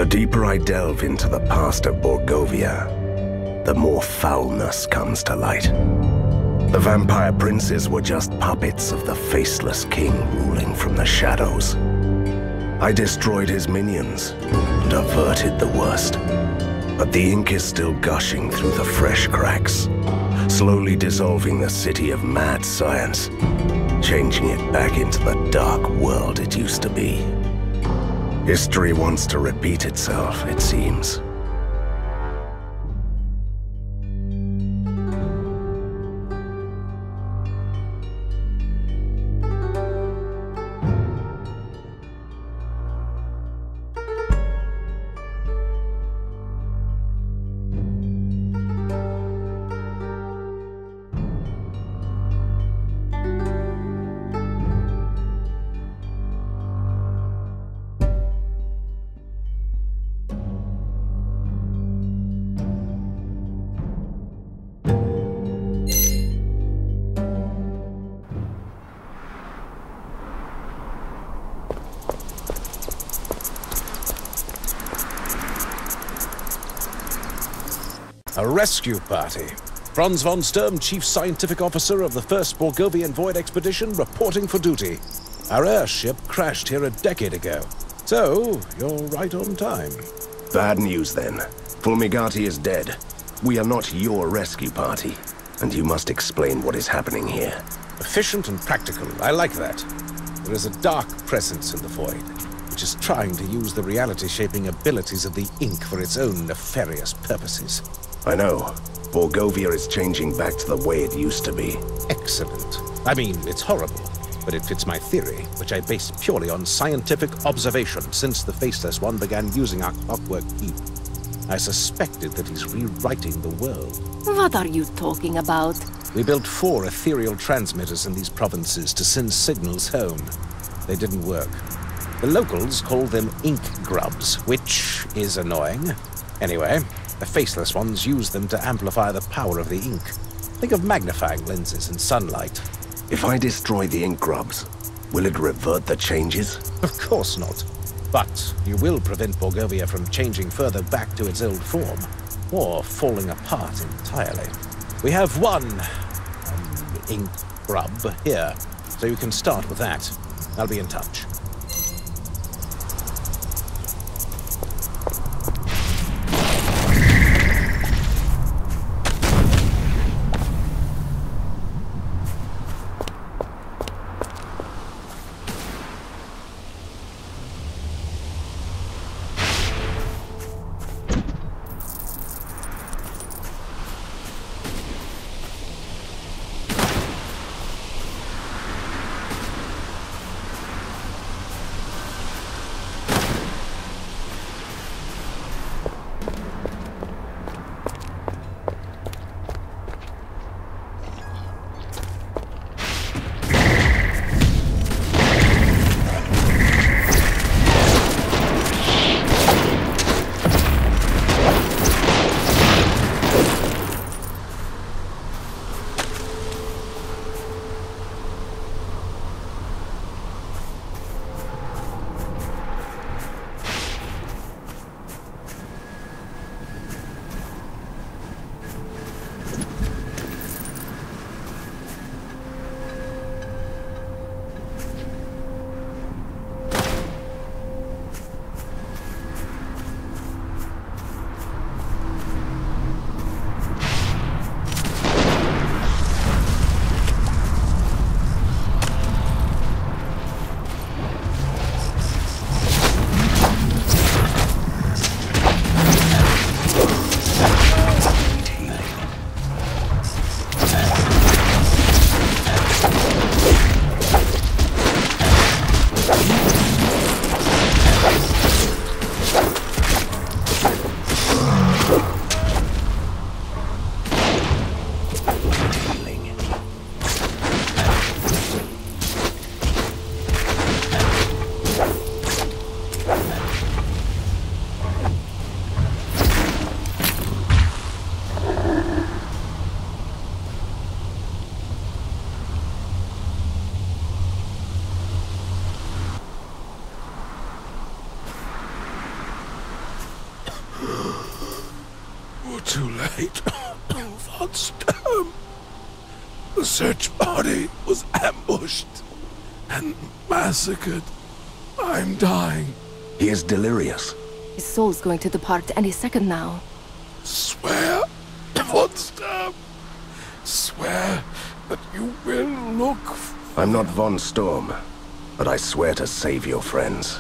The deeper I delve into the past of Borgovia, the more foulness comes to light. The vampire princes were just puppets of the faceless king ruling from the shadows. I destroyed his minions and averted the worst. But the ink is still gushing through the fresh cracks, slowly dissolving the city of mad science, changing it back into the dark world it used to be. History wants to repeat itself, it seems. A rescue party. Franz von Sturm, Chief Scientific Officer of the first Borgovian Void Expedition, reporting for duty. Our airship crashed here a decade ago. So, you're right on time. Bad news then. Fulmigati is dead. We are not your rescue party, and you must explain what is happening here. Efficient and practical. I like that. There is a dark presence in the Void, which is trying to use the reality-shaping abilities of the ink for its own nefarious purposes. I know. Borgovia is changing back to the way it used to be. Excellent. I mean, it's horrible, but it fits my theory, which I base purely on scientific observation since the Faceless One began using our clockwork key. I suspected that he's rewriting the world. What are you talking about? We built 4 ethereal transmitters in these provinces to send signals home. They didn't work. The locals call them ink grubs, which is annoying. Anyway, the Faceless Ones use them to amplify the power of the ink. Think of magnifying lenses and sunlight. If I destroy the ink grubs, will it revert the changes? Of course not. But you will prevent Borgovia from changing further back to its old form, or falling apart entirely. We have one ink grub here, so you can start with that. I'll be in touch. Great von Sturm. The search party was ambushed and massacred. I'm dying. He is delirious. His soul's going to depart any second now. Swear, von Sturm. Swear that you will look. I'm not von Storm, but I swear to save your friends.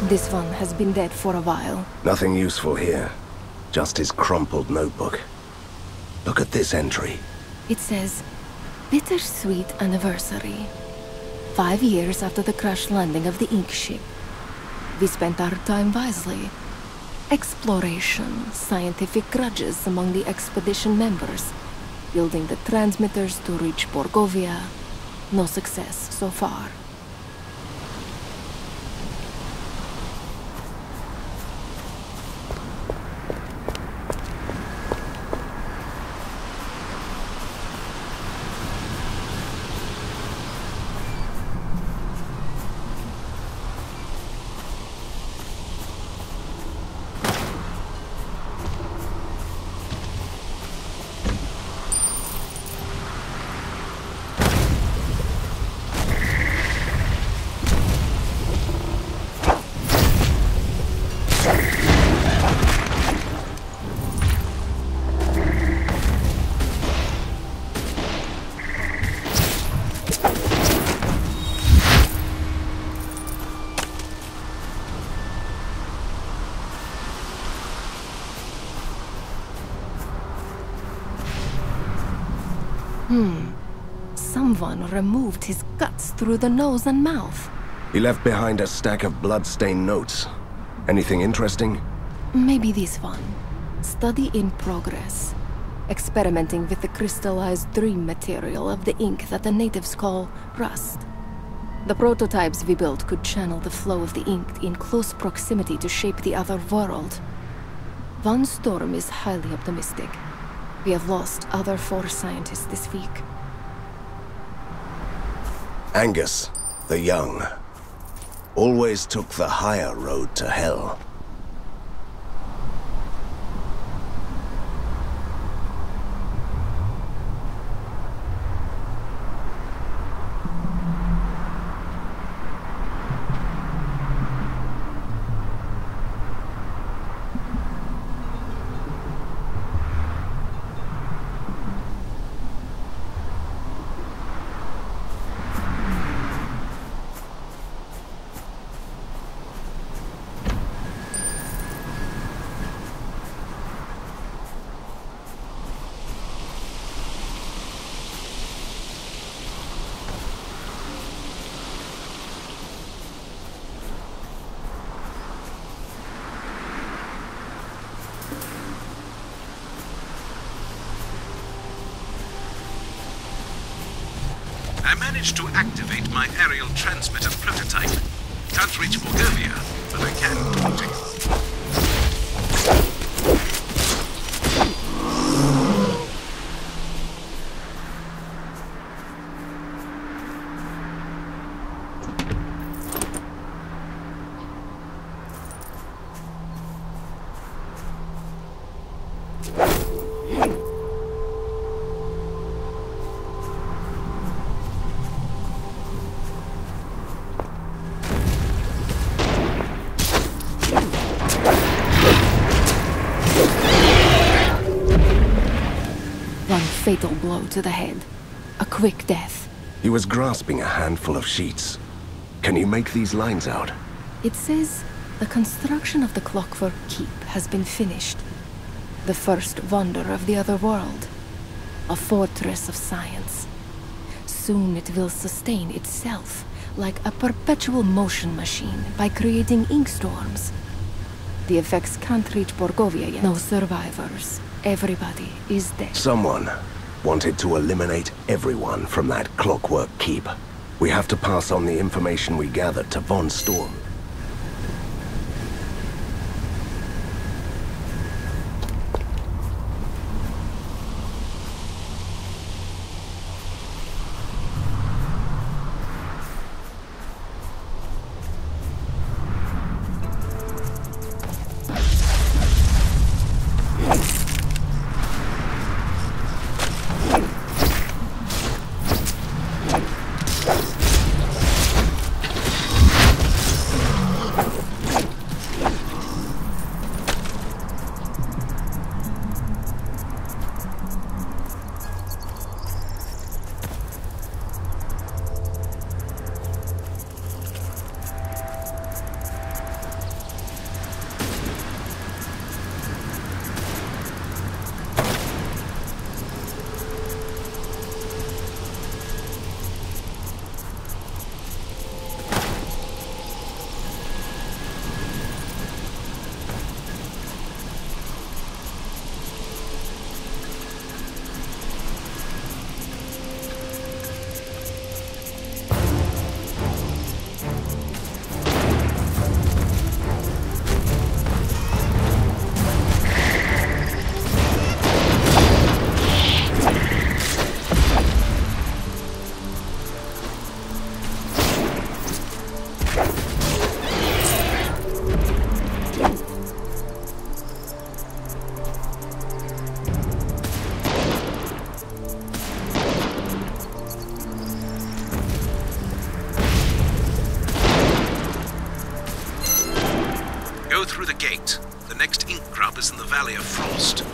This one has been dead for a while. Nothing useful here. Just his crumpled notebook. Look at this entry. It says, Bittersweet Anniversary. 5 years after the crash landing of the ink ship. We spent our time wisely. Exploration, scientific grudges among the expedition members. Building the transmitters to reach Borgovia. No success so far. Someone removed his guts through the nose and mouth. He left behind a stack of blood-stained notes. Anything interesting? Maybe this one. Study in progress. Experimenting with the crystallized dream material of the ink that the natives call rust. The prototypes we built could channel the flow of the ink in close proximity to shape the other world. Von Storm is highly optimistic. We have lost other 4 scientists this week. Angus, the young, always took the higher road to hell. I managed to activate my aerial transmitter prototype. Can't reach Borgovia, but I can talk to you. Fatal blow to the head. A quick death. He was grasping a handful of sheets. Can you make these lines out? It says, the construction of the Clockwork Keep has been finished. The first wonder of the other world. A fortress of science. Soon it will sustain itself, like a perpetual motion machine, by creating ink storms. The effects can't reach Borgovia yet. No survivors. Everybody is dead. Someone wanted to eliminate everyone from that Clockwork Keep. We have to pass on the information we gathered to Von Storm. Go through the gate. The next ink grub is in the Valley of Frost.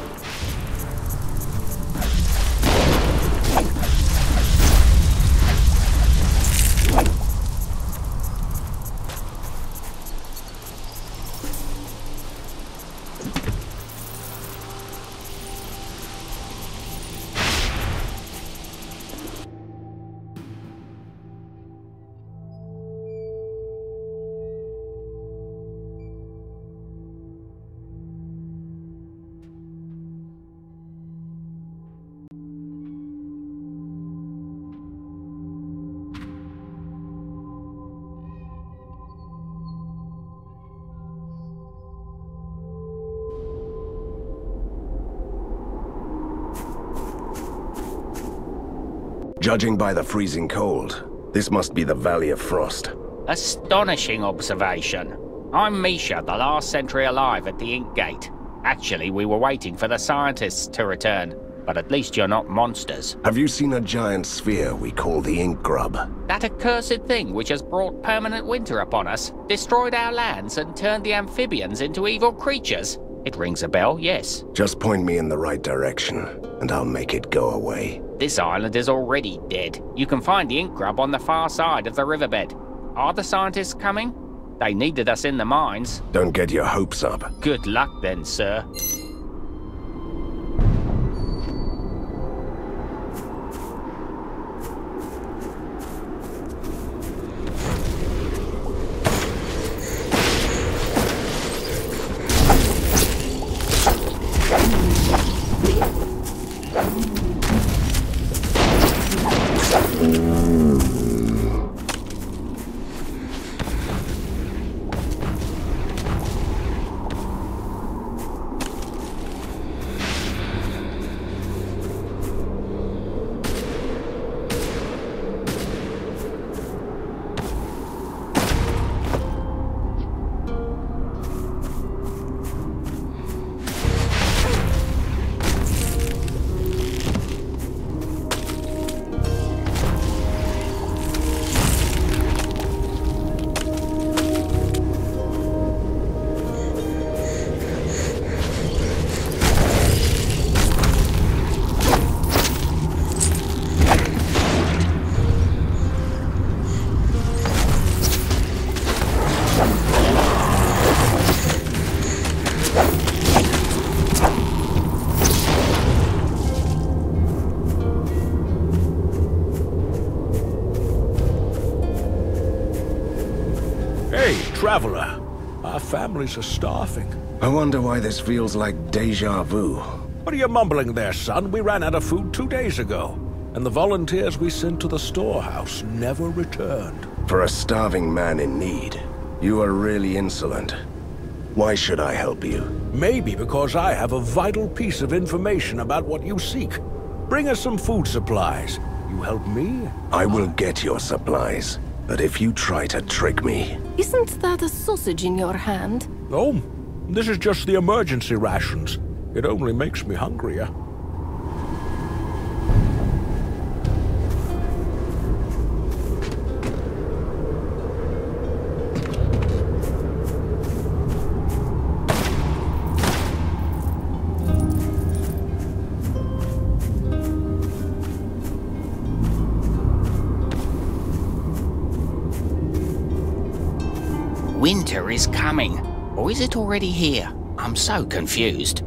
Judging by the freezing cold, this must be the Valley of Frost. Astonishing observation. I'm Misha, the last sentry alive at the Ink Gate. Actually, we were waiting for the scientists to return, but at least you're not monsters. Have you seen a giant sphere we call the Ink Grub? That accursed thing which has brought permanent winter upon us, destroyed our lands and turned the amphibians into evil creatures. It rings a bell, yes. Just point me in the right direction, and I'll make it go away. This island is already dead. You can find the Ink Grub on the far side of the riverbed. Are the scientists coming? They needed us in the mines. Don't get your hopes up. Good luck then, sir. Traveler, our families are starving. I wonder why this feels like deja vu. What are you mumbling there, son? We ran out of food 2 days ago, and the volunteers we sent to the storehouse never returned. For a starving man in need, you are really insolent. Why should I help you? Maybe because I have a vital piece of information about what you seek. Bring us some food supplies. You help me? I will get your supplies, but if you try to trick me... Isn't that a sausage in your hand? No, this is just the emergency rations. It only makes me hungrier. Winter is coming. Or is it already here? I'm so confused.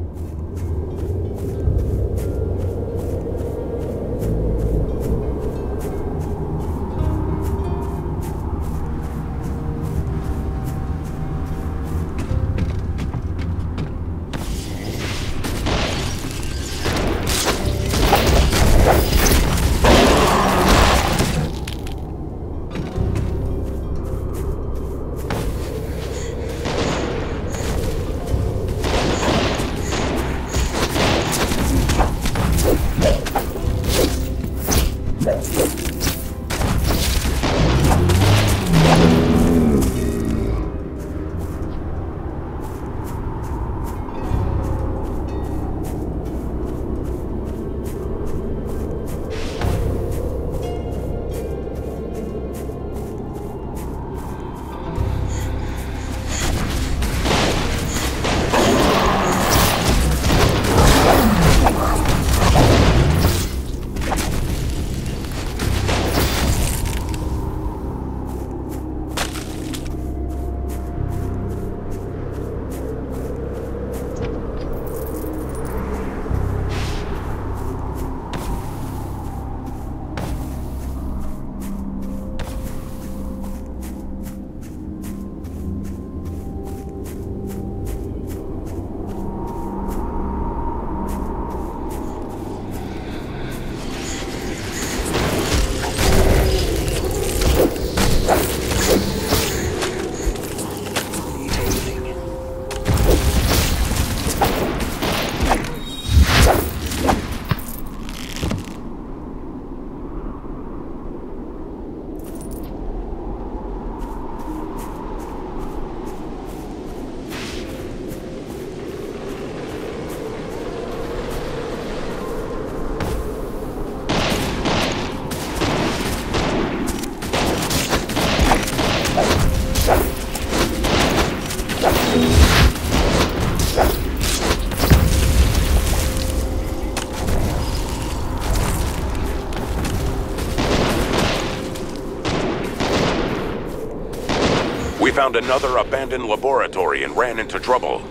found another abandoned laboratory and ran into trouble.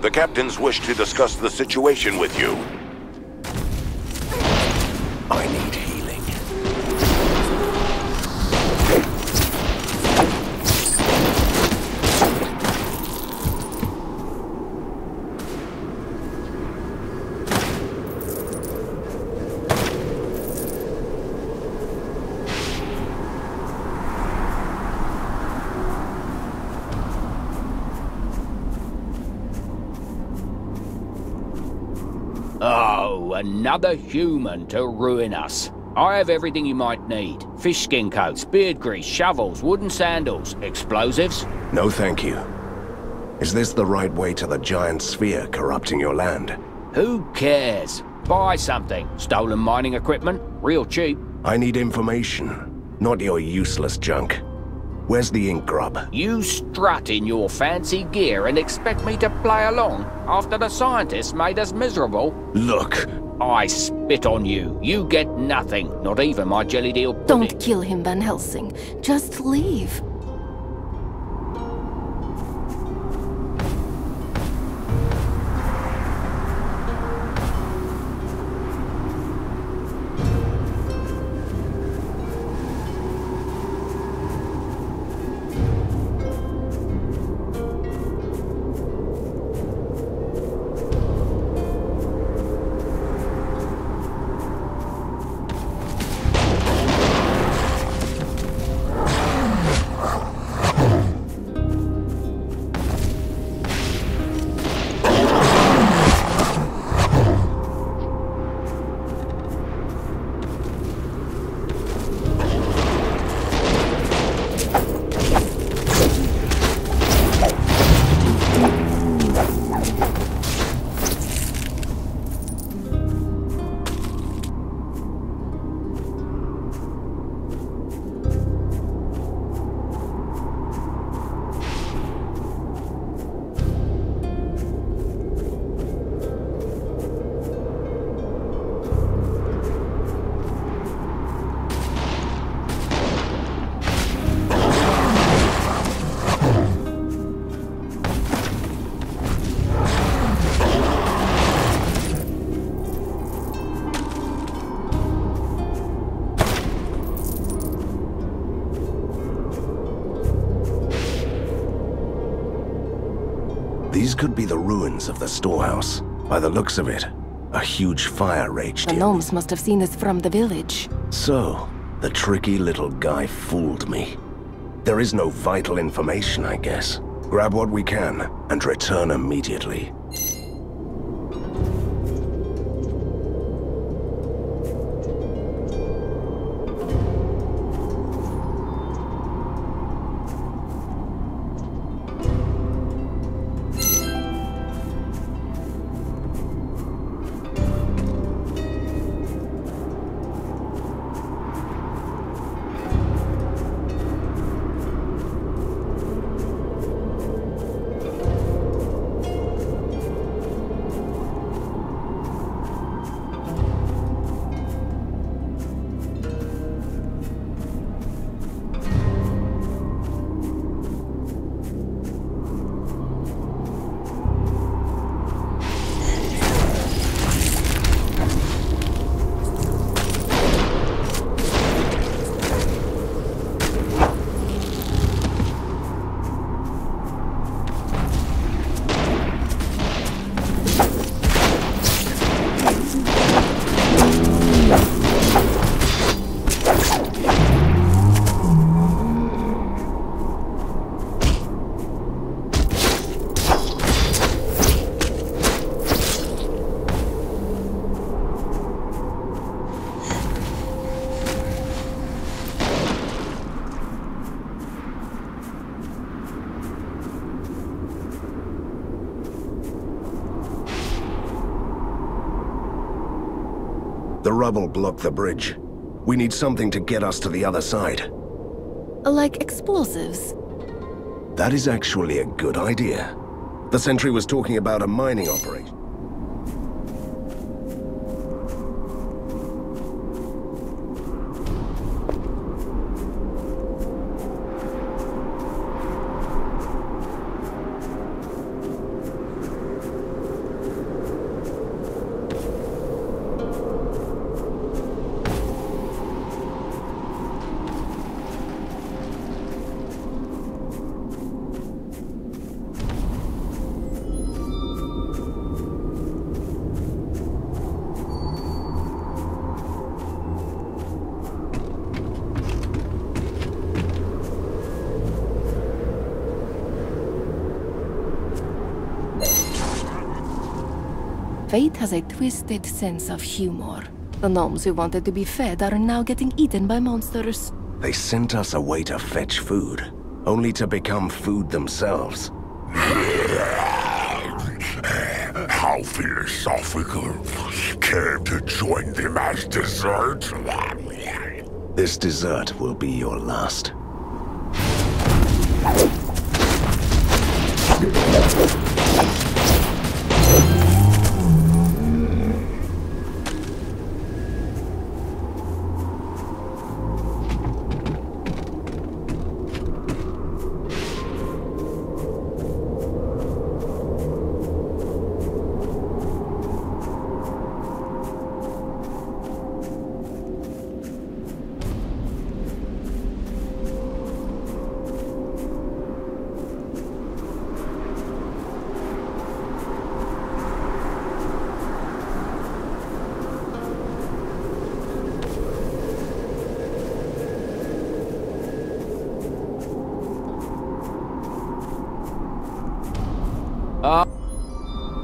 The captains wish to discuss the situation with you. I need healing. Oh, another human to ruin us. I have everything you might need. Fish skin coats, beard grease, shovels, wooden sandals, explosives. No thank you. Is this the right way to the giant sphere corrupting your land? Who cares? Buy something. Stolen mining equipment, real cheap. I need information, not your useless junk. Where's the ink grub? You strut in your fancy gear and expect me to play along after the scientists made us miserable? Look! I spit on you. You get nothing, not even my jelly deal pudding. Don't kill him, Van Helsing. Just leave. These could be the ruins of the storehouse. By the looks of it, a huge fire raged The here. gnomes must have seen this from the village. So, the tricky little guy fooled me. There is no vital information, I guess. Grab what we can, and return immediately. The rubble blocked the bridge. We need something to get us to the other side. Like explosives. That is actually a good idea. The sentry was talking about a mining operation. Fate has a twisted sense of humor. The gnomes who wanted to be fed are now getting eaten by monsters. They sent us away to fetch food, only to become food themselves. How philosophical. Care to join them as dessert? This dessert will be your last.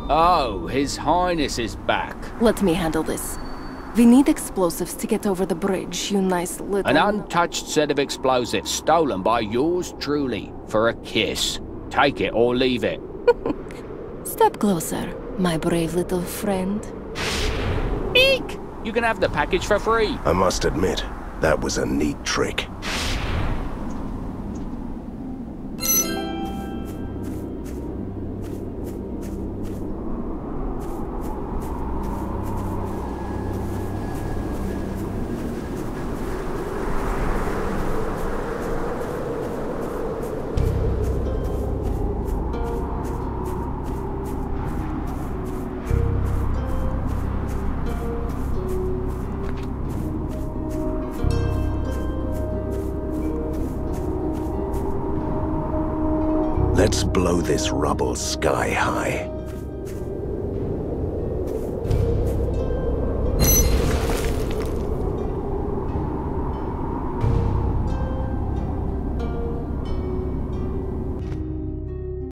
Oh, His Highness is back. Let me handle this. We need explosives to get over the bridge, you nice little... An untouched set of explosives stolen by yours truly for a kiss. Take it or leave it. Step closer, my brave little friend. Eek! You can have the package for free. I must admit, that was a neat trick. Let's blow this rubble sky high.